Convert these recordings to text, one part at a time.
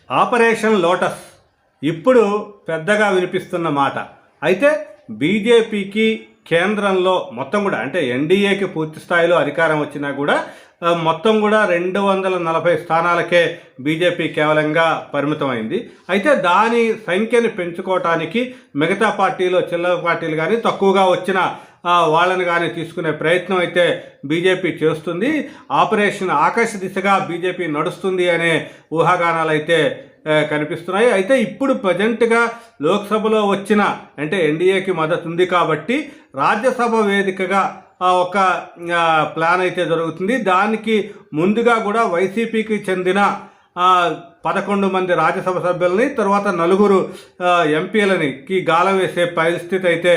Operation lotus ఇప్పుడు పెద్దగా వినిపిస్తున్న మాట. అయితే బీజేపీకి కేంద్రంలో మొత్తం కూడా అంటే ఎన్డీఏకి పూర్తి స్థాయిలో అధికారం వచ్చినా కూడా మొత్తం కూడా 240 స్థానాలకే బీజేపీ కేవలంగా పరిమితమైంది. అయితే దాని సంఖ్యని పెంచుకోవటానికి మిగతా పార్టీలు చిల్లర పార్టీలు కానీ తక్కువగా వచ్చిన వాళ్ళని కానీ తీసుకునే ప్రయత్నం అయితే బీజేపీ చేస్తుంది. ఆపరేషన్ ఆకాశ దిశగా బీజేపీ నడుస్తుంది అనే ఊహాగానాలు అయితే కనిపిస్తున్నాయి. అయితే ఇప్పుడు ప్రజెంట్గా లోక్సభలో వచ్చిన అంటే ఎన్డీఏకి మద్దతు ఉంది కాబట్టి రాజ్యసభ వేదికగా ఒక ప్లాన్ అయితే జరుగుతుంది. దానికి ముందుగా కూడా వైసీపీకి చెందిన 11 మంది రాజ్యసభ సభ్యులని తర్వాత 4 ఎంపీలకి గాలం వేసే పరిస్థితి అయితే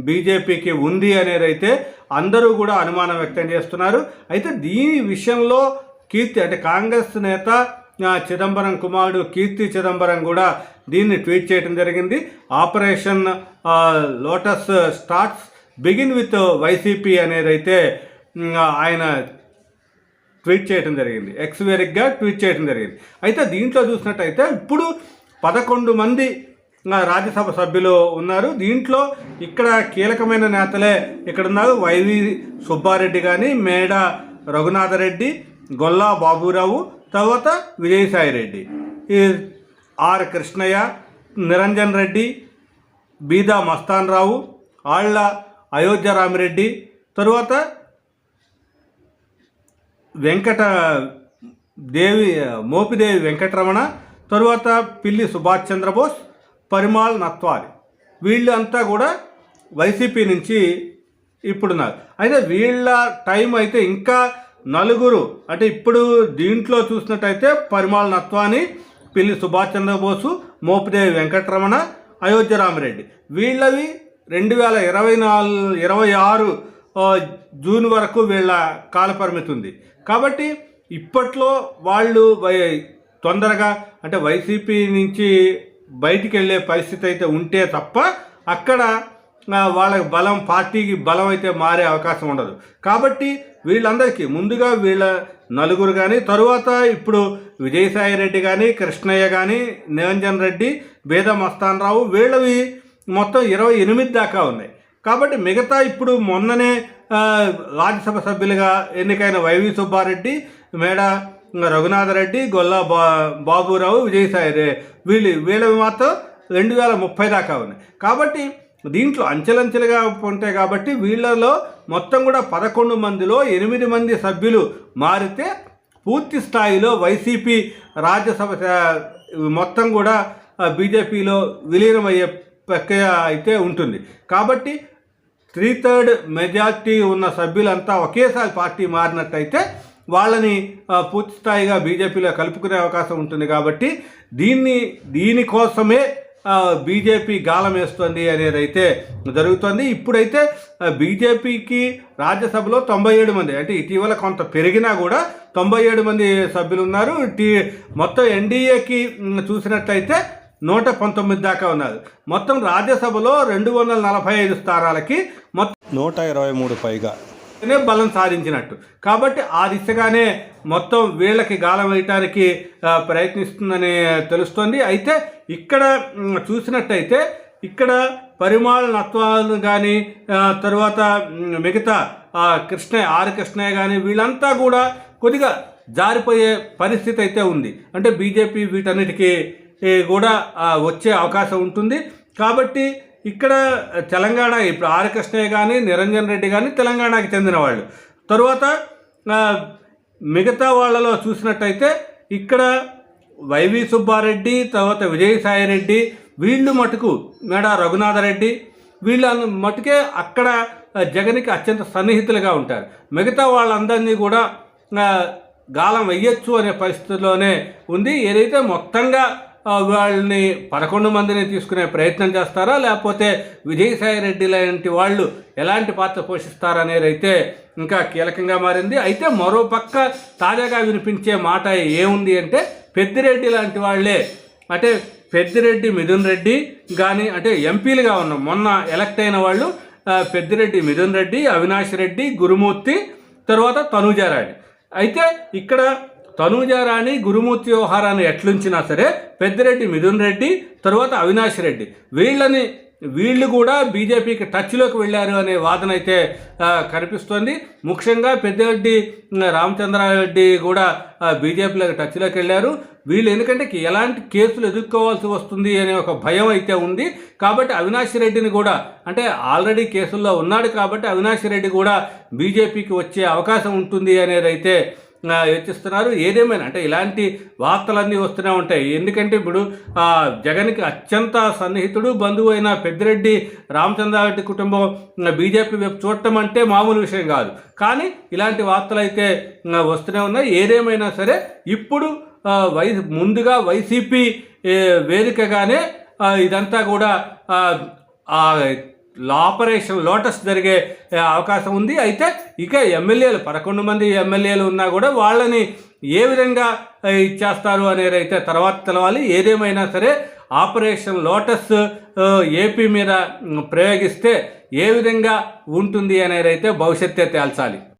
బీజేపీకి ఉంది అనేది అయితే అందరూ కూడా అనుమానం వ్యక్తం చేస్తున్నారు. అయితే దీని విషయంలో కీర్తి అంటే కాంగ్రెస్ నేత చిదంబరం కుమారుడు కీర్తి చిదంబరం కూడా దీన్ని ట్వీట్ చేయడం జరిగింది. Operation lotus starts begin with YCP అనేది అయితే ఆయన ట్వీట్ చేయడం జరిగింది. ఎక్స్ వేదికగా ట్వీట్ చేయడం జరిగింది. అయితే దీంట్లో చూసినట్టయితే ఇప్పుడు 11 మంది రాజ్యసభ సభ్యులు ఉన్నారు. దీంట్లో ఇక్కడ కీలకమైన నేతలే ఇక్కడ ఉన్నారు. వైవి సుబ్బారెడ్డి కానీ, మేడ రఘునాథరెడ్డి, గొల్లా బాబురావు, తర్వాత విజయసాయిరెడ్డి, ఆర్ కృష్ణయ్య, నిరంజన్ రెడ్డి, బీదా మస్తాన్ రావు, ఆళ్ల అయోధ్య రామిరెడ్డి, తరువాత మోపిదేవి వెంకటరమణ, తరువాత పిల్లి సుభాష్ చంద్రబోస్, పరిమాల్ నత్వారి, వీళ్ళంతా కూడా వైసీపీ నుంచి ఇప్పుడున్నారు. అయితే వీళ్ళ టైం అయితే ఇంకా 4 అంటే ఇప్పుడు దీంట్లో చూసినట్టయితే పరిమాల్ నత్వాని, పిల్లి సుభాష్ చంద్రబోసు, మోపిదేవి వెంకటరమణ, అయోధ్య రామిరెడ్డి వీళ్ళవి 2026 జూన్ వరకు వీళ్ళ కాలపరిమితి ఉంది. కాబట్టి ఇప్పట్లో వాళ్ళు తొందరగా అంటే వైసీపీ నుంచి బయటికి వెళ్ళే పరిస్థితి అయితే ఉంటే తప్ప అక్కడ వాళ్ళకి బలం పార్టీకి బలం అయితే మారే అవకాశం ఉండదు. కాబట్టి వీళ్ళందరికీ ముందుగా వీళ్ళ 4 కానీ తరువాత ఇప్పుడు విజయసాయిరెడ్డి కానీ, కృష్ణయ్య కానీ, నిరంజన్ రెడ్డి, బేద మస్తాన్ రావు వీళ్ళవి మొత్తం 28 దాకా ఉన్నాయి. కాబట్టి మిగతా ఇప్పుడు మొన్ననే రాజ్యసభ సభ్యులుగా ఎన్నికైన వైవి సుబ్బారెడ్డి, మేడ రఘునాథరెడ్డి, గొల్లా బాబురావు, విజయసాయి వీళ్ళవి మాత్రం 2030 దాకా ఉన్నాయి. కాబట్టి దీంట్లో అంచెలంచెలుగా ఉంటాయి. కాబట్టి వీళ్ళలో మొత్తం కూడా 11 మందిలో 8 మంది సభ్యులు మారితే పూర్తి స్థాయిలో వైసీపీ రాజ్యసభ మొత్తం కూడా బీజేపీలో విలీనమయ్యే ప్రక్రియ అయితే ఉంటుంది. కాబట్టి 3/3 మెజార్టీ ఉన్న సభ్యులంతా ఒకేసారి పార్టీ మారినట్టయితే వాళ్ళని పూర్తి స్థాయిగా బీజేపీలో కలుపుకునే అవకాశం ఉంటుంది. కాబట్టి దీనికోసమే బీజేపీ గాలం వేస్తుంది అనేది అయితే జరుగుతుంది. ఇప్పుడైతే బీజేపీకి రాజ్యసభలో 97 మంది అంటే ఇటీవల కొంత పెరిగినా కూడా 97 మంది సభ్యులు ఉన్నారు. మొత్తం ఎన్డీఏకి చూసినట్లయితే 119 దాకా ఉన్నారు. మొత్తం రాజ్యసభలో 245 స్థానాలకి మొత్తం 123 పైగా బలం సాధించినట్టు. కాబట్టి ఆ దిశగానే మొత్తం వీళ్ళకి గాలం వేయటానికి ప్రయత్నిస్తుందని తెలుస్తోంది. అయితే ఇక్కడ చూసినట్టయితే ఇక్కడ పరిమాల్ నత్వాలు కానీ తరువాత మిగతా ఆర్ కృష్ణయ్య కానీ వీళ్ళంతా కూడా కొద్దిగా జారిపోయే పరిస్థితి అయితే ఉంది. అంటే బీజేపీ వీటన్నిటికీ కూడా వచ్చే అవకాశం ఉంటుంది. కాబట్టి ఇక్కడ తెలంగాణ ఇప్పుడు ఆర్ కృష్ణయ్య కానీ, నిరంజన్ రెడ్డి కానీ తెలంగాణకి చెందిన వాళ్ళు. తరువాత మిగతా వాళ్ళలో చూసినట్టయితే ఇక్కడ వైవి సుబ్బారెడ్డి, తర్వాత విజయసాయిరెడ్డి వీళ్ళు మటుకు మేడ రఘునాథరెడ్డి వీళ్ళ మటుకే అక్కడ జగన్కి అత్యంత సన్నిహితులుగా ఉంటారు. మిగతా వాళ్ళందరినీ కూడా గాలం వెయ్యొచ్చు అనే పరిస్థితిలోనే ఉంది. ఏదైతే మొత్తంగా వాళ్ళని 11 మందిని తీసుకునే ప్రయత్నం చేస్తారా లేకపోతే విజయసాయిరెడ్డి లాంటి వాళ్ళు ఎలాంటి పాత్ర పోషిస్తారనేది అయితే ఇంకా కీలకంగా మారింది. అయితే మరోపక్క తాజాగా వినిపించే మాట ఏముంది అంటే పెద్దిరెడ్డి లాంటి వాళ్ళే అంటే పెద్దిరెడ్డి మిథున్ రెడ్డి కానీ అంటే ఎంపీలుగా ఉన్న మొన్న ఎలక్ట్ అయిన వాళ్ళు పెద్దిరెడ్డి మిథున్ రెడ్డి, అవినాష్ రెడ్డి, గురుమూర్తి, తర్వాత తనూజారాణి. అయితే ఇక్కడ తనూజారాణి గురుమూర్తి వ్యవహారాన్ని ఎట్లుంచినా సరే పెద్దిరెడ్డి మిథున్ రెడ్డి తర్వాత అవినాష్ రెడ్డి వీళ్ళు కూడా బీజేపీకి టచ్లోకి వెళ్ళారు అనే వాదన అయితే కనిపిస్తోంది. ముఖ్యంగా పెద్దిరెడ్డి రామచంద్రారెడ్డి కూడా బీజేపీలోకి టచ్లోకి వెళ్ళారు. వీళ్ళు ఎందుకంటే ఎలాంటి కేసులు ఎదుర్కోవాల్సి వస్తుంది అనే ఒక భయం అయితే ఉంది. కాబట్టి అవినాష్ రెడ్డిని కూడా, అంటే ఆల్రెడీ కేసుల్లో ఉన్నాడు కాబట్టి అవినాష్ రెడ్డి కూడా బీజేపీకి వచ్చే అవకాశం ఉంటుంది అనేది అయితే యోచిస్తున్నారు. ఏదేమైనా అంటే ఇలాంటి వార్తలన్నీ వస్తూనే ఉంటాయి. ఎందుకంటే ఇప్పుడు జగన్కి అత్యంత సన్నిహితుడు బంధువు అయిన పెద్దిరెడ్డి రామచంద్రారెడ్డి కుటుంబం బీజేపీ వైపు చూడటం అంటే మామూలు విషయం కాదు. కానీ ఇలాంటి వార్తలు అయితే వస్తూనే ఉన్నాయి. ఏదేమైనా సరే ఇప్పుడు ముందుగా వైసీపీ వేదికగానే ఇదంతా కూడా ఆపరేషన్ లోటస్ జరిగే అవకాశం ఉంది. అయితే ఇక ఎమ్మెల్యేలు 11 మంది ఎమ్మెల్యేలు ఉన్నా కూడా వాళ్ళని ఏ విధంగా ఇచ్చేస్తారు అనేది అయితే తర్వాత తెలవాలి. ఏదేమైనా సరే ఆపరేషన్ లోటస్ ఏపీ మీద ప్రయోగిస్తే ఏ విధంగా ఉంటుంది అనేది అయితే భవిష్యత్తే తేల్చాలి.